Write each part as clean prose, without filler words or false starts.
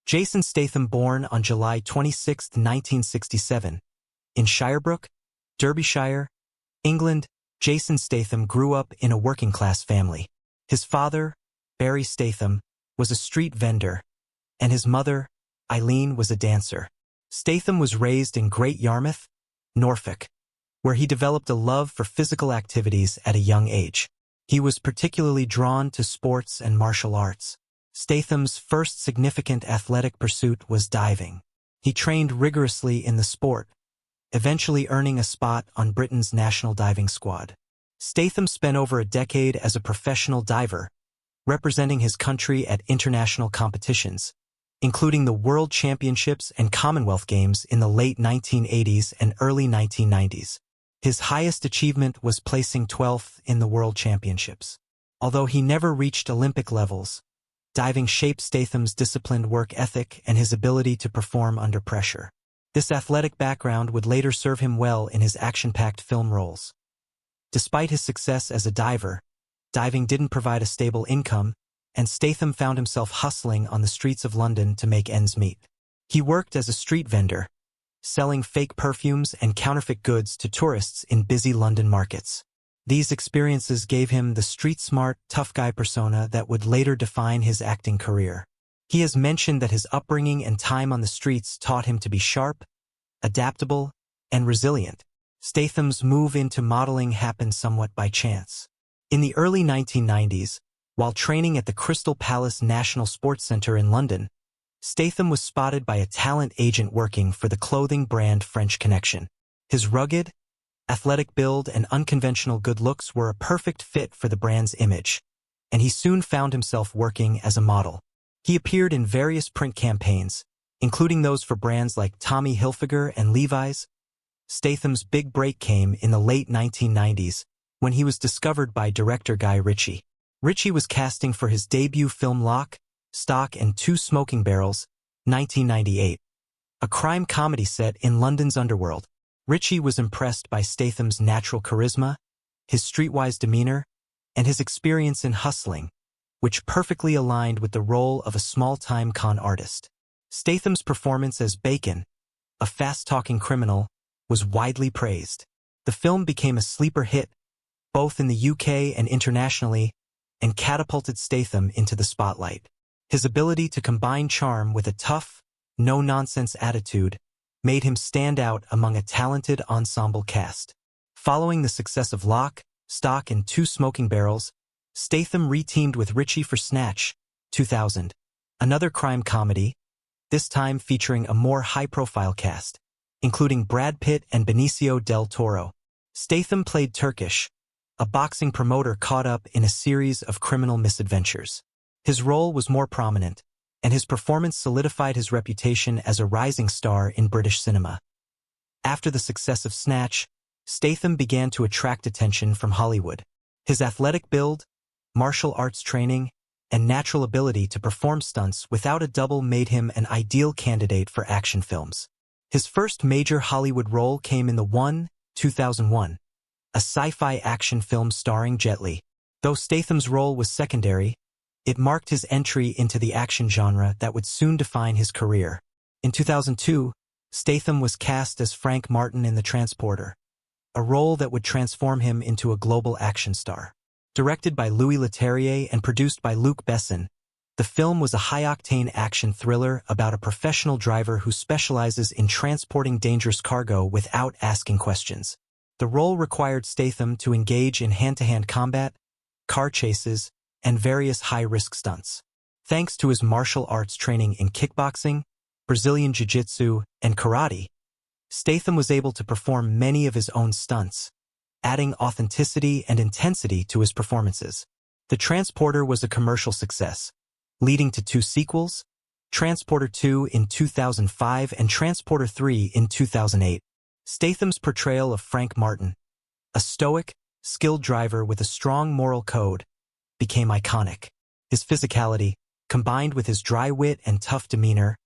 Jason Statham, born on July 26, 1967, in Shirebrook, Derbyshire, England. Jason Statham grew up in a working-class family. His father, Barry Statham, was a street vendor, and his mother, Eileen, was a dancer. Statham was raised in Great Yarmouth, Norfolk, where he developed a love for physical activities at a young age. He was particularly drawn to sports and martial arts. Statham's first significant athletic pursuit was diving. He trained rigorously in the sport, eventually earning a spot on Britain's national diving squad. Statham spent over a decade as a professional diver, representing his country at international competitions, including the World Championships and Commonwealth Games in the late 1980s and early 1990s. His highest achievement was placing 12th in the World Championships. Although he never reached Olympic levels, diving shaped Statham's disciplined work ethic and his ability to perform under pressure. This athletic background would later serve him well in his action-packed film roles. Despite his success as a diver, diving didn't provide a stable income, and Statham found himself hustling on the streets of London to make ends meet. He worked as a street vendor, selling fake perfumes and counterfeit goods to tourists in busy London markets. These experiences gave him the street-smart, tough guy persona that would later define his acting career. He has mentioned that his upbringing and time on the streets taught him to be sharp, adaptable, and resilient. Statham's move into modeling happened somewhat by chance. In the early 1990s, while training at the Crystal Palace National Sports Centre in London, Statham was spotted by a talent agent working for the clothing brand French Connection. His rugged, athletic build and unconventional good looks were a perfect fit for the brand's image, and he soon found himself working as a model. He appeared in various print campaigns, including those for brands like Tommy Hilfiger and Levi's. Statham's big break came in the late 1990s when he was discovered by director Guy Ritchie. Ritchie was casting for his debut film Lock, Stock and Two Smoking Barrels, 1998, a crime comedy set in London's underworld. Ritchie was impressed by Statham's natural charisma, his streetwise demeanor, and his experience in hustling, which perfectly aligned with the role of a small-time con artist. Statham's performance as Bacon, a fast-talking criminal, was widely praised. The film became a sleeper hit, both in the UK and internationally, and catapulted Statham into the spotlight. His ability to combine charm with a tough, no-nonsense attitude made him stand out among a talented ensemble cast. Following the success of Lock, Stock and Two Smoking Barrels, Statham reteamed with Ritchie for Snatch, 2000, another crime comedy, this time featuring a more high-profile cast, including Brad Pitt and Benicio del Toro. Statham played Turkish, a boxing promoter caught up in a series of criminal misadventures. His role was more prominent, and his performance solidified his reputation as a rising star in British cinema. After the success of Snatch, Statham began to attract attention from Hollywood. His athletic build, martial arts training, and natural ability to perform stunts without a double made him an ideal candidate for action films. His first major Hollywood role came in the 2001, a sci-fi action film starring Jet Li. Though Statham's role was secondary, it marked his entry into the action genre that would soon define his career. In 2002, Statham was cast as Frank Martin in The Transporter, a role that would transform him into a global action star. Directed by Louis Leterrier and produced by Luc Besson, the film was a high-octane action thriller about a professional driver who specializes in transporting dangerous cargo without asking questions. The role required Statham to engage in hand-to-hand combat, car chases, and various high-risk stunts. Thanks to his martial arts training in kickboxing, Brazilian jiu-jitsu, and karate, Statham was able to perform many of his own stunts, adding authenticity and intensity to his performances. The Transporter was a commercial success, leading to two sequels, Transporter 2 in 2005 and Transporter 3 in 2008. Statham's portrayal of Frank Martin, a stoic, skilled driver with a strong moral code, became iconic. His physicality, combined with his dry wit and tough demeanor,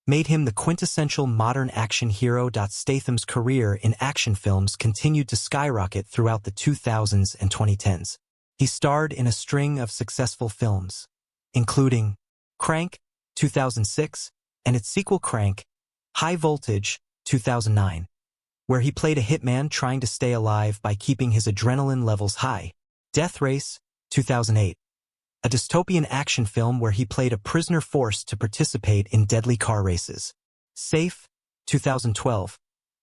made him the quintessential modern action hero. Statham's career in action films continued to skyrocket throughout the 2000s and 2010s. He starred in a string of successful films, including Crank, 2006, and its sequel Crank, High Voltage, 2009, where he played a hitman trying to stay alive by keeping his adrenaline levels high. Death Race, 2008, a dystopian action film where he played a prisoner forced to participate in deadly car races. Safe, 2012,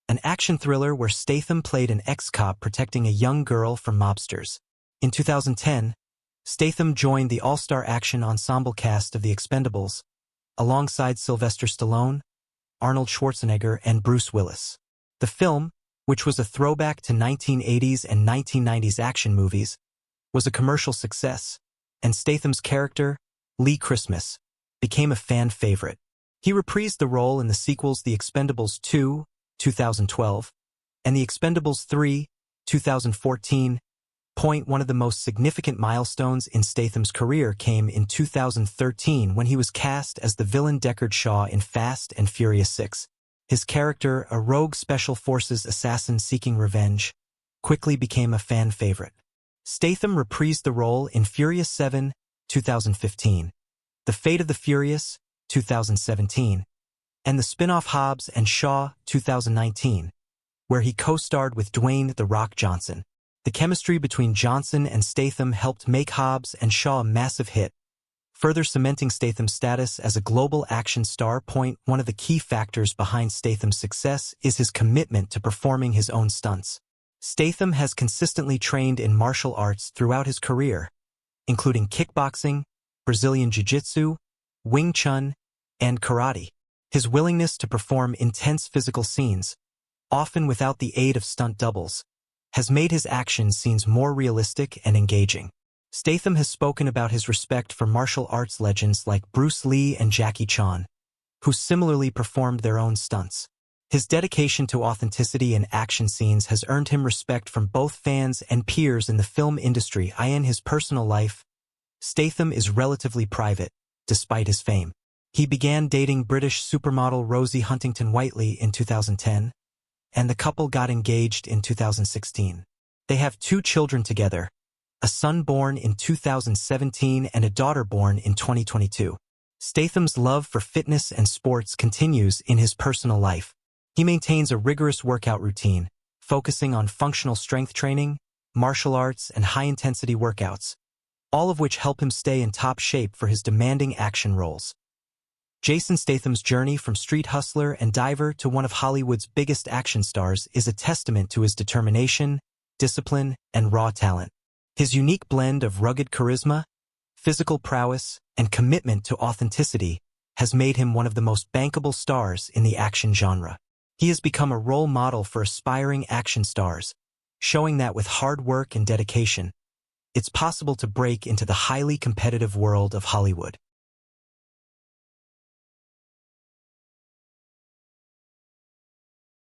an action thriller where Statham played an ex-cop protecting a young girl from mobsters. In 2010, Statham joined the all-star action ensemble cast of The Expendables, alongside Sylvester Stallone, Arnold Schwarzenegger, and Bruce Willis. The film, which was a throwback to 1980s and 1990s action movies, was a commercial success, and Statham's character, Lee Christmas, became a fan favorite. He reprised the role in the sequels The Expendables 2, 2012, and The Expendables 3, 2014. One of the most significant milestones in Statham's career came in 2013 when he was cast as the villain Deckard Shaw in Fast and Furious 6. His character, a rogue special forces assassin seeking revenge, quickly became a fan favorite. Statham reprised the role in Furious 7, 2015, The Fate of the Furious, 2017, and the spin-off Hobbs and Shaw, 2019, where he co-starred with Dwayne "The Rock" Johnson. The chemistry between Johnson and Statham helped make Hobbs and Shaw a massive hit, further cementing Statham's status as a global action star. One of the key factors behind Statham's success is his commitment to performing his own stunts. Statham has consistently trained in martial arts throughout his career, including kickboxing, Brazilian jiu-jitsu, Wing Chun, and karate. His willingness to perform intense physical scenes, often without the aid of stunt doubles, has made his action scenes more realistic and engaging. Statham has spoken about his respect for martial arts legends like Bruce Lee and Jackie Chan, who similarly performed their own stunts. His dedication to authenticity in action scenes has earned him respect from both fans and peers in the film industry. In his personal life, Statham is relatively private, despite his fame. He began dating British supermodel Rosie Huntington-Whiteley in 2010, and the couple got engaged in 2016. They have 2 children together, a son born in 2017 and a daughter born in 2022. Statham's love for fitness and sports continues in his personal life. He maintains a rigorous workout routine, focusing on functional strength training, martial arts, and high-intensity workouts, all of which help him stay in top shape for his demanding action roles. Jason Statham's journey from street hustler and diver to one of Hollywood's biggest action stars is a testament to his determination, discipline, and raw talent. His unique blend of rugged charisma, physical prowess, and commitment to authenticity has made him one of the most bankable stars in the action genre. He has become a role model for aspiring action stars, showing that with hard work and dedication, it's possible to break into the highly competitive world of Hollywood.